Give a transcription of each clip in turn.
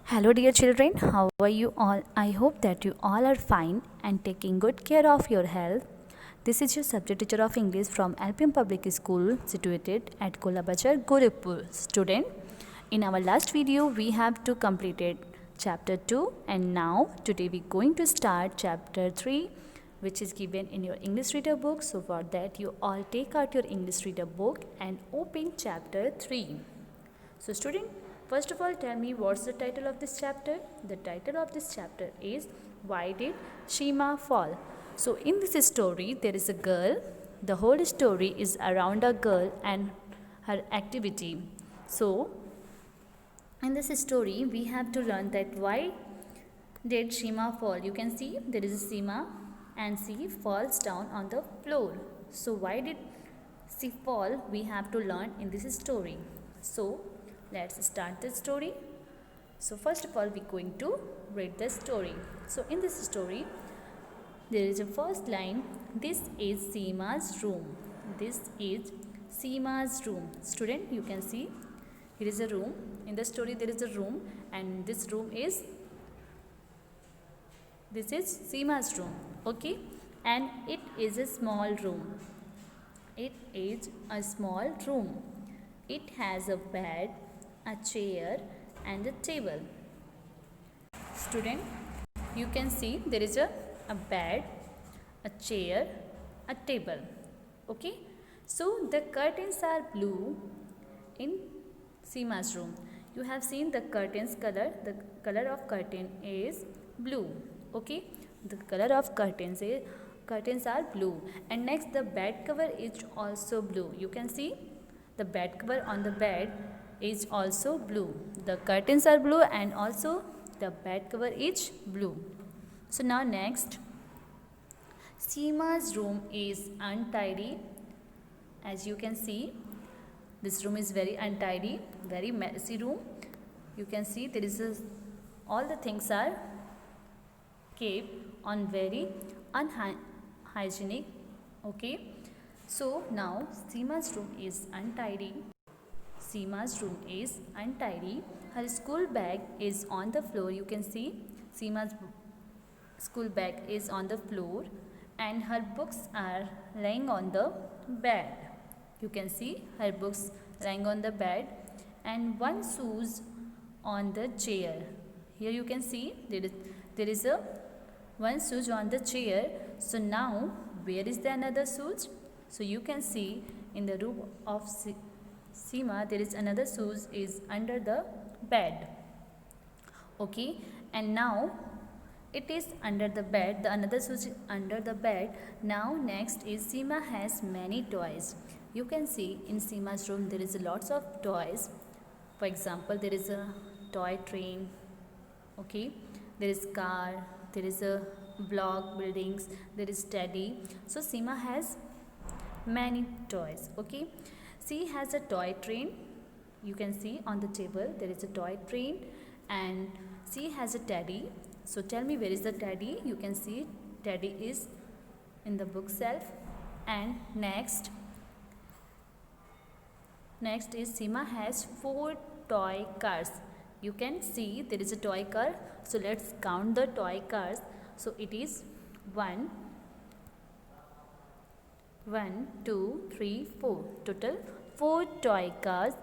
Hello, dear children. How are you all? I hope that you all are fine and taking good care of your health. This is your subject teacher of English from LPM Public School situated at Kolabachar, Gorakhpur. Student, in our last video, we have to completed chapter 2 and now today we going to start chapter 3 which is given in your English reader book. So for that you all take out your English reader book and open chapter 3. So student, first of all tell me what's the title of this chapter? The title of this chapter is Why Did Shima Fall? So in this story there is a girl. The whole story is around a girl and her activity. So in this story we have to learn that why did Shima fall? You can see there is a Shima and she falls down on the floor. So why did she fall? We have to learn in this story. So let's start the story. So first of all we're going to read the story. So in this story there is a first line. This is Seema's room. This is Seema's room. Student, you can see here is a room. In the story there is a room and this is Seema's room. Okay, and it is a small room. It is a small room. It has a bed, a chair and a table. Student, you can see there is a bed, a chair, a table. Okay, so the curtains are blue in Seema's room. You have seen the curtains color. The color of curtain is blue. Okay, the color of curtains are blue. And next the bed cover is also blue. You can see the bed cover on the bed is also blue. The curtains are blue and also the bed cover is blue. So now next, Seema's room is untidy. As you can see, this room is very untidy, very messy room. You can see there is all the things are kept on very unhygienic. Okay, so now Seema's room is untidy. Seema's room is untidy. Her school bag is on the floor. You can see Seema's school bag is on the floor and her books are lying on the bed. You can see her books lying on the bed and one shoes on the chair. Here you can see there is a one shoes on the chair. So now where is the another shoes? So you can see in the room of Seema there is another shoes is under the bed. Okay, and now it is under the bed. The another shoes is under the bed. Now next is Seema has many toys. You can see in Seema's room there is lots of toys. For example, there is a toy train. Okay, there is car, there is a block buildings, there is teddy. So Seema has many toys. Okay, she has a toy train. You can see on the table there is a toy train and she has a teddy. So tell me where is the teddy? You can see teddy is in the bookshelf. And next is Seema has 4 toy cars. You can see there is a toy car. So let's count the toy cars. So it is 1, 2, 3, 4. Total 4 toy cars.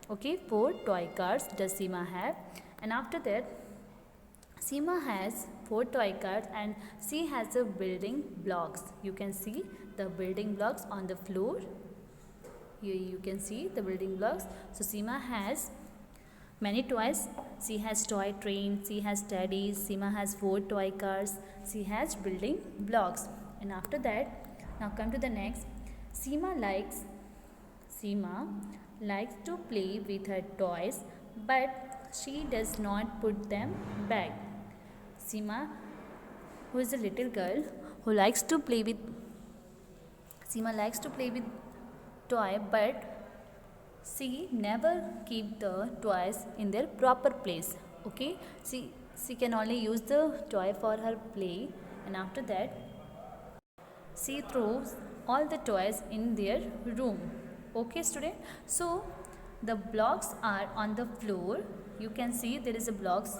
Okay, 4 toy cars does Seema have. And after that, Seema has 4 toy cars and she has a building blocks. You can see the building blocks on the floor. Here you can see the building blocks. So Seema has many toys. She has toy train, she has teddies, Seema has 4 toy cars, she has building blocks. And after that, now come to the next. Seema likes to play with her toys, but she does not put them back. Seema, who is a little girl who likes to play with toy, but she never keep the toys in their proper place. Okay, she can only use the toy for her play and after that she throws all the toys in their room. Okay student, so the blocks are on the floor you can see there is a blocks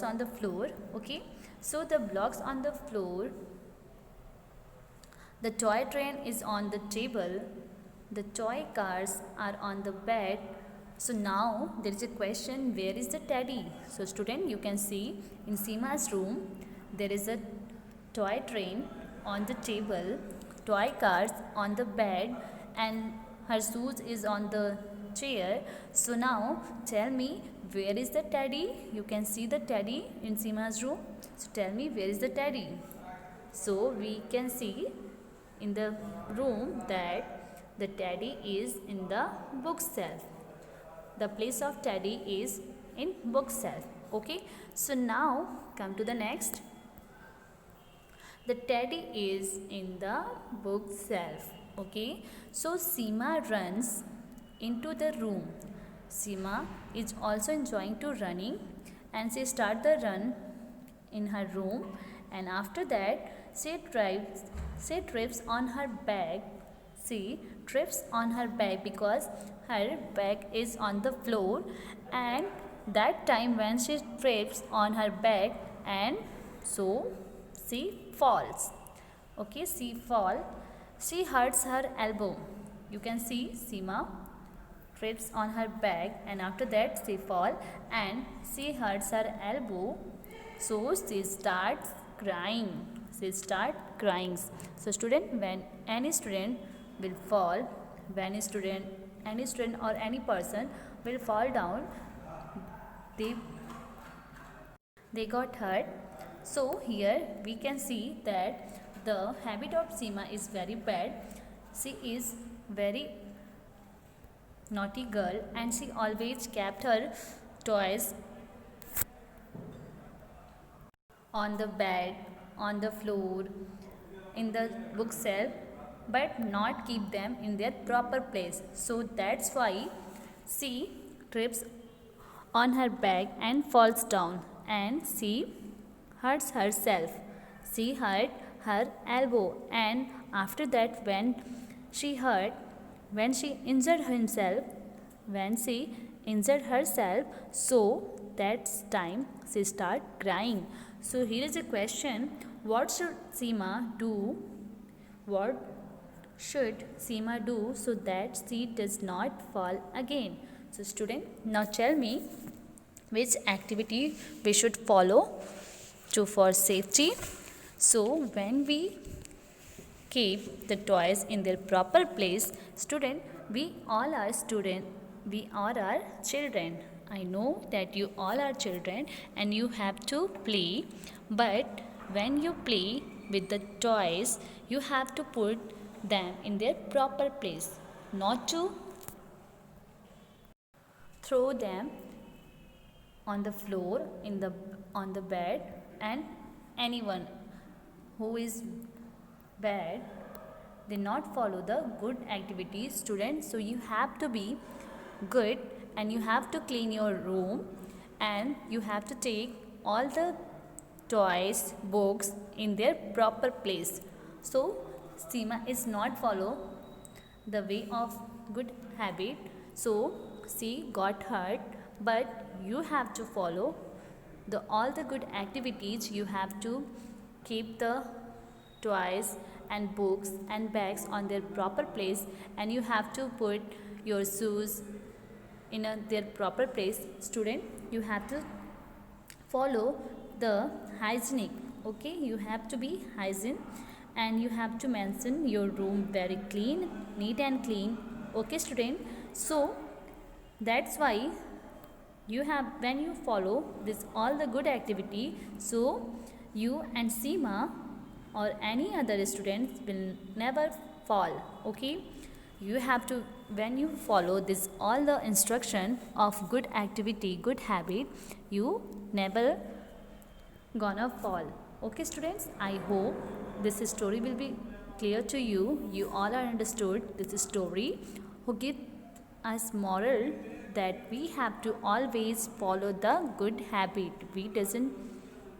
on the floor. Okay, so the blocks on the floor, the toy train is on the table, the toy cars are on the bed. So now there is a question, where is the teddy? So student, you can see in Seema's room there is a toy train on the table, toy cars on the bed, and her shoes is on the chair. So now tell me, where is the teddy? You can see the teddy in Seema's room. So tell me, where is the teddy? So we can see in the room that the teddy is in the bookshelf. The place of teddy is in bookshelf. Okay, so now come to the next. The teddy is in the bookshelf. Okay, so Seema runs into the room. Seema is also enjoying to running, and she start the run in her room, and after that she trips on her bag. She trips on her bag because her bag is on the floor, and that time when she trips on her bag, and so she falls. Okay, she hurts her elbow. You can see Seema trips on her bag, and after that she fall and she hurts her elbow. So she starts crying. So student, when any student will fall, when any student or any person will fall down, they got hurt. So here we can see that the habit of Seema is very bad. She is very naughty girl, and she always kept her toys on the bed, on the floor, in the bookshelf, but not keep them in their proper place. So that's why she trips on her bag and falls down, and she hurts herself. She hurt her elbow, and after that when she injured herself, so that's time she start crying. So here is a question, what should Seema do? What should Seema do so that she does not fall again? So student, now tell me which activity we should follow for safety. So when we keep the toys in their proper place, student, we all are children. I know that you all are children and you have to play, but when you play with the toys, you have to put them in their proper place, not to throw them on the floor, on the bed, and anyone who is bad, they not follow the good activities, students. So you have to be good, and you have to clean your room, and you have to take all the toys, books in their proper place. So Seema is not follow the way of good habit, so she got hurt, but you have to follow all the good activities. You have to keep the toys and books and bags on their proper place, and you have to put your shoes in their proper place. Student, you have to follow the hygienic. Okay, you have to be hygiene, and you have to mention your room very clean, neat and clean. Okay student, so that's why when you follow this all the good activity, so you and Seema or any other students will never fall. Okay, you have to, when you follow this all the instruction of good activity, good habit, you never gonna fall. Okay students, I hope this story will be clear to you. You all are understood this story, who give us moral that we have to always follow the good habit. We doesn't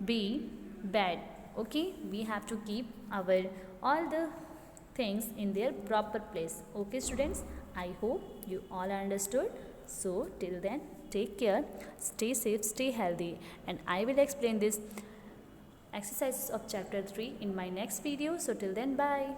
be bad. Okay, we have to keep our all the things in their proper place. Okay students, I hope you all understood. So till then, take care, stay safe, stay healthy, and I will explain this exercises of chapter 3 in my next video. So till then, bye.